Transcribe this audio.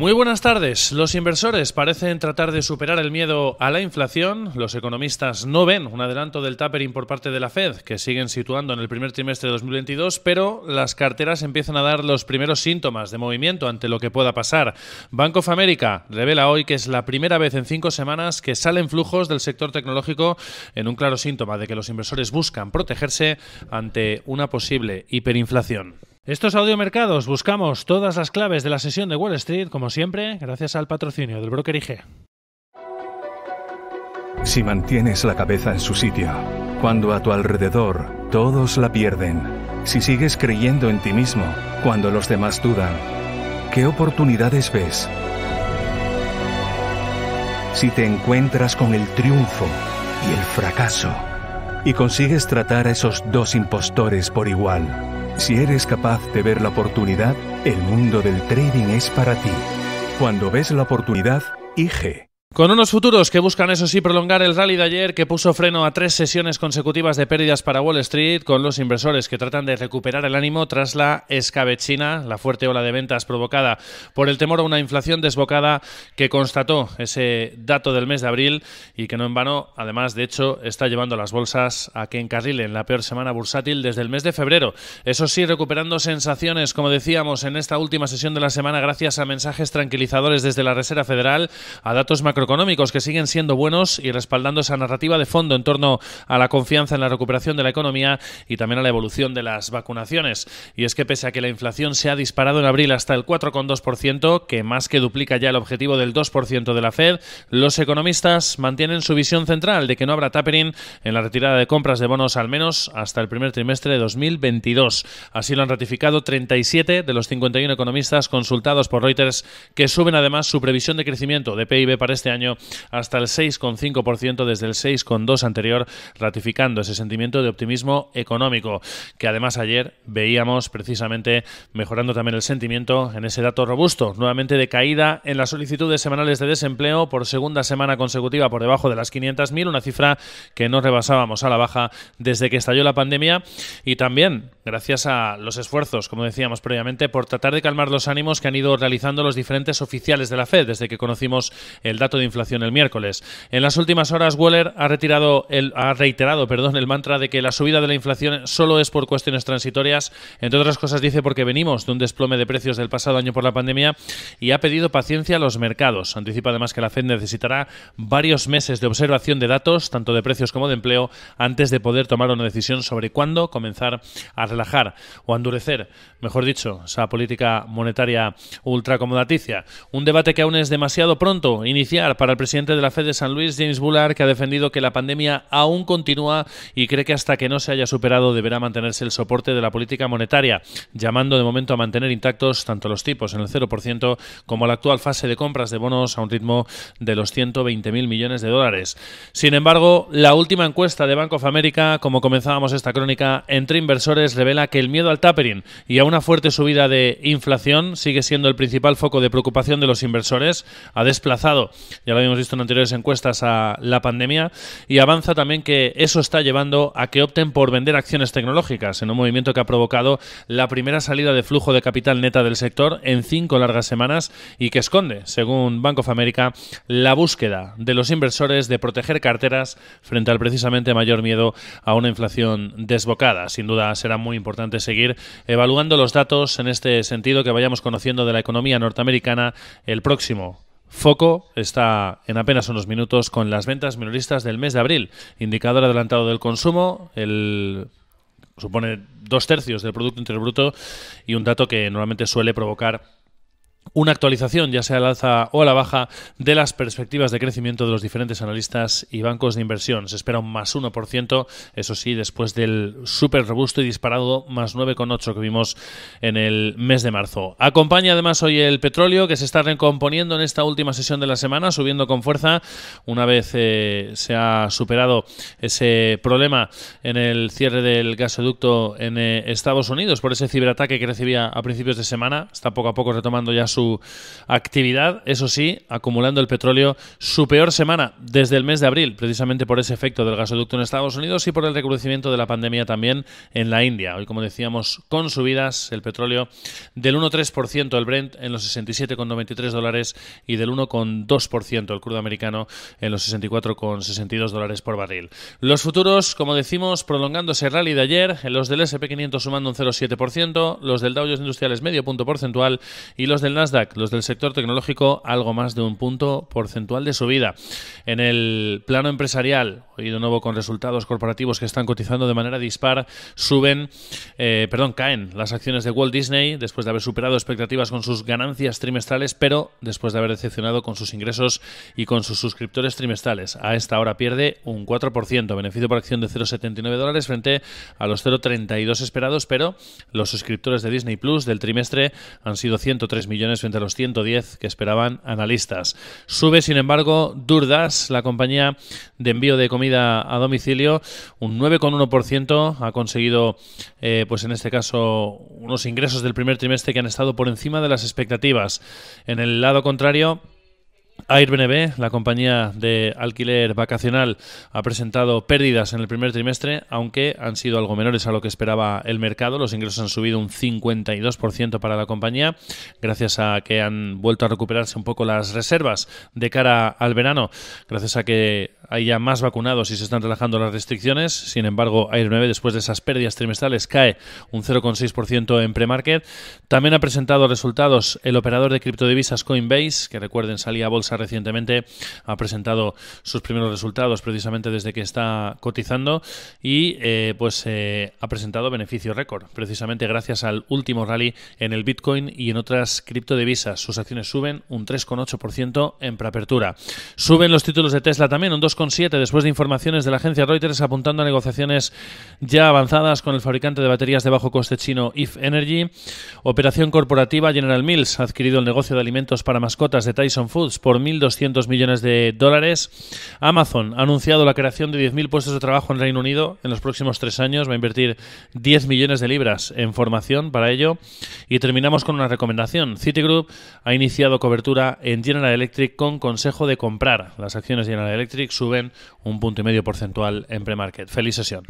Muy buenas tardes. Los inversores parecen tratar de superar el miedo a la inflación. Los economistas no ven un adelanto del tapering por parte de la Fed, que siguen situando en el primer trimestre de 2022, pero las carteras empiezan a dar los primeros síntomas de movimiento ante lo que pueda pasar. Bank of America revela hoy que es la primera vez en 5 semanas que salen flujos del sector tecnológico, en un claro síntoma de que los inversores buscan protegerse ante una posible hiperinflación. Estos audiomercados buscamos todas las claves de la sesión de Wall Street, como siempre, gracias al patrocinio del broker IG. Si mantienes la cabeza en su sitio, cuando a tu alrededor todos la pierden, si sigues creyendo en ti mismo, cuando los demás dudan, ¿qué oportunidades ves? Si te encuentras con el triunfo y el fracaso, y consigues tratar a esos dos impostores por igual, si eres capaz de ver la oportunidad, el mundo del trading es para ti. Cuando ves la oportunidad, IG. Con unos futuros que buscan, eso sí, prolongar el rally de ayer, que puso freno a 3 sesiones consecutivas de pérdidas para Wall Street, con los inversores que tratan de recuperar el ánimo tras la escabechina, la fuerte ola de ventas provocada por el temor a una inflación desbocada que constató ese dato del mes de abril y que no en vano, además, de hecho, está llevando a las bolsas a que encarrilen la peor semana bursátil desde el mes de febrero. Eso sí, recuperando sensaciones, como decíamos, en esta última sesión de la semana, gracias a mensajes tranquilizadores desde la Reserva Federal, a datos macroeconómicos que siguen siendo buenos y respaldando esa narrativa de fondo en torno a la confianza en la recuperación de la economía y también a la evolución de las vacunaciones. Y es que pese a que la inflación se ha disparado en abril hasta el 4,2%, que más que duplica ya el objetivo del 2% de la Fed, los economistas mantienen su visión central de que no habrá tapering en la retirada de compras de bonos al menos hasta el primer trimestre de 2022. Así lo han ratificado 37 de los 51 economistas consultados por Reuters, que suben además su previsión de crecimiento de PIB para este año hasta el 6,5% desde el 6,2% anterior, ratificando ese sentimiento de optimismo económico, que además ayer veíamos precisamente mejorando también el sentimiento en ese dato robusto, nuevamente de caída en las solicitudes semanales de desempleo por segunda semana consecutiva por debajo de las 500.000, una cifra que no rebasábamos a la baja desde que estalló la pandemia, y también gracias a los esfuerzos, como decíamos previamente, por tratar de calmar los ánimos que han ido realizando los diferentes oficiales de la Fed desde que conocimos el dato de inflación el miércoles. En las últimas horas, Waller ha reiterado el mantra de que la subida de la inflación solo es por cuestiones transitorias. Entre otras cosas, dice porque venimos de un desplome de precios del pasado año por la pandemia, y ha pedido paciencia a los mercados. Anticipa además que la Fed necesitará varios meses de observación de datos, tanto de precios como de empleo, antes de poder tomar una decisión sobre cuándo comenzar a relajar o a endurecer, mejor dicho, esa política monetaria ultracomodaticia. Un debate que aún es demasiado pronto iniciar para el presidente de la Fed de San Luis, James Bullard, que ha defendido que la pandemia aún continúa y cree que hasta que no se haya superado deberá mantenerse el soporte de la política monetaria, llamando de momento a mantener intactos tanto los tipos en el 0% como la actual fase de compras de bonos a un ritmo de los 120.000 millones de dólares. Sin embargo, la última encuesta de Bank of America, como comenzábamos esta crónica, entre inversores revela que el miedo al tapering y a una fuerte subida de inflación sigue siendo el principal foco de preocupación de los inversores. Ha desplazado, ya lo habíamos visto en anteriores encuestas, a la pandemia, y avanza también que eso está llevando a que opten por vender acciones tecnológicas, en un movimiento que ha provocado la primera salida de flujo de capital neta del sector en 5 largas semanas y que esconde, según Bank of America, la búsqueda de los inversores de proteger carteras frente al precisamente mayor miedo a una inflación desbocada. Sin duda será muy importante seguir evaluando los datos en este sentido que vayamos conociendo de la economía norteamericana. El próximo foco está en apenas unos minutos con las ventas minoristas del mes de abril, indicador adelantado del consumo, supone 2/3 del Producto Interior Bruto, y un dato que normalmente suele provocar una actualización, ya sea al alza o a la baja, de las perspectivas de crecimiento de los diferentes analistas y bancos de inversión. Se espera un más 1%, eso sí, después del súper robusto y disparado más 9,8 que vimos en el mes de marzo. Acompaña además hoy el petróleo, que se está recomponiendo en esta última sesión de la semana, subiendo con fuerza una vez se ha superado ese problema en el cierre del gasoducto en Estados Unidos por ese ciberataque que recibía a principios de semana. Está poco a poco retomando ya su su actividad, eso sí, acumulando el petróleo su peor semana desde el mes de abril, precisamente por ese efecto del gasoducto en Estados Unidos y por el recrudecimiento de la pandemia también en la India. Hoy, como decíamos, con subidas, el petróleo del 1,3%, el Brent en los $67,93 y del 1,2% el crudo americano en los $64,62 por barril. Los futuros, como decimos, prolongando ese rally de ayer, los del S&P 500 sumando un 0,7%, los del Dow Jones Industriales medio punto porcentual y los del Nasdaq, los del sector tecnológico, algo más de un punto porcentual de subida. En el plano empresarial, hoy de nuevo con resultados corporativos que están cotizando de manera dispar, caen las acciones de Walt Disney después de haber superado expectativas con sus ganancias trimestrales, pero después de haber decepcionado con sus ingresos y con sus suscriptores trimestrales. A esta hora pierde un 4%, beneficio por acción de $0,79 frente a los 0,32 esperados, pero los suscriptores de Disney Plus del trimestre han sido 103 millones frente a los 110 que esperaban analistas. Sube, sin embargo, DoorDash, la compañía de envío de comida a domicilio, un 9,1%. Ha conseguido, en este caso, unos ingresos del primer trimestre que han estado por encima de las expectativas. En el lado contrario, Airbnb, la compañía de alquiler vacacional, ha presentado pérdidas en el primer trimestre, aunque han sido algo menores a lo que esperaba el mercado. Los ingresos han subido un 52% para la compañía, gracias a que han vuelto a recuperarse un poco las reservas de cara al verano, gracias a que hay ya más vacunados y se están relajando las restricciones. Sin embargo, Airbnb, después de esas pérdidas trimestrales, cae un 0,6% en pre-market. También ha presentado resultados el operador de criptodivisas Coinbase, que recuerden salía a bolsa recientemente, ha presentado sus primeros resultados precisamente desde que está cotizando y ha presentado beneficio récord, precisamente gracias al último rally en el Bitcoin y en otras criptodivisas. Sus acciones suben un 3,8% en preapertura. Suben los títulos de Tesla también un 2,7% después de informaciones de la agencia Reuters apuntando a negociaciones ya avanzadas con el fabricante de baterías de bajo coste chino If Energy. Operación corporativa: General Mills ha adquirido el negocio de alimentos para mascotas de Tyson Foods por $1.200 millones. Amazon ha anunciado la creación de 10.000 puestos de trabajo en Reino Unido en los próximos 3 años. Va a invertir 10 millones de libras en formación para ello. Y terminamos con una recomendación. Citigroup ha iniciado cobertura en General Electric con consejo de comprar. Las acciones de General Electric suben un 1,5% porcentual en pre-market. Feliz sesión.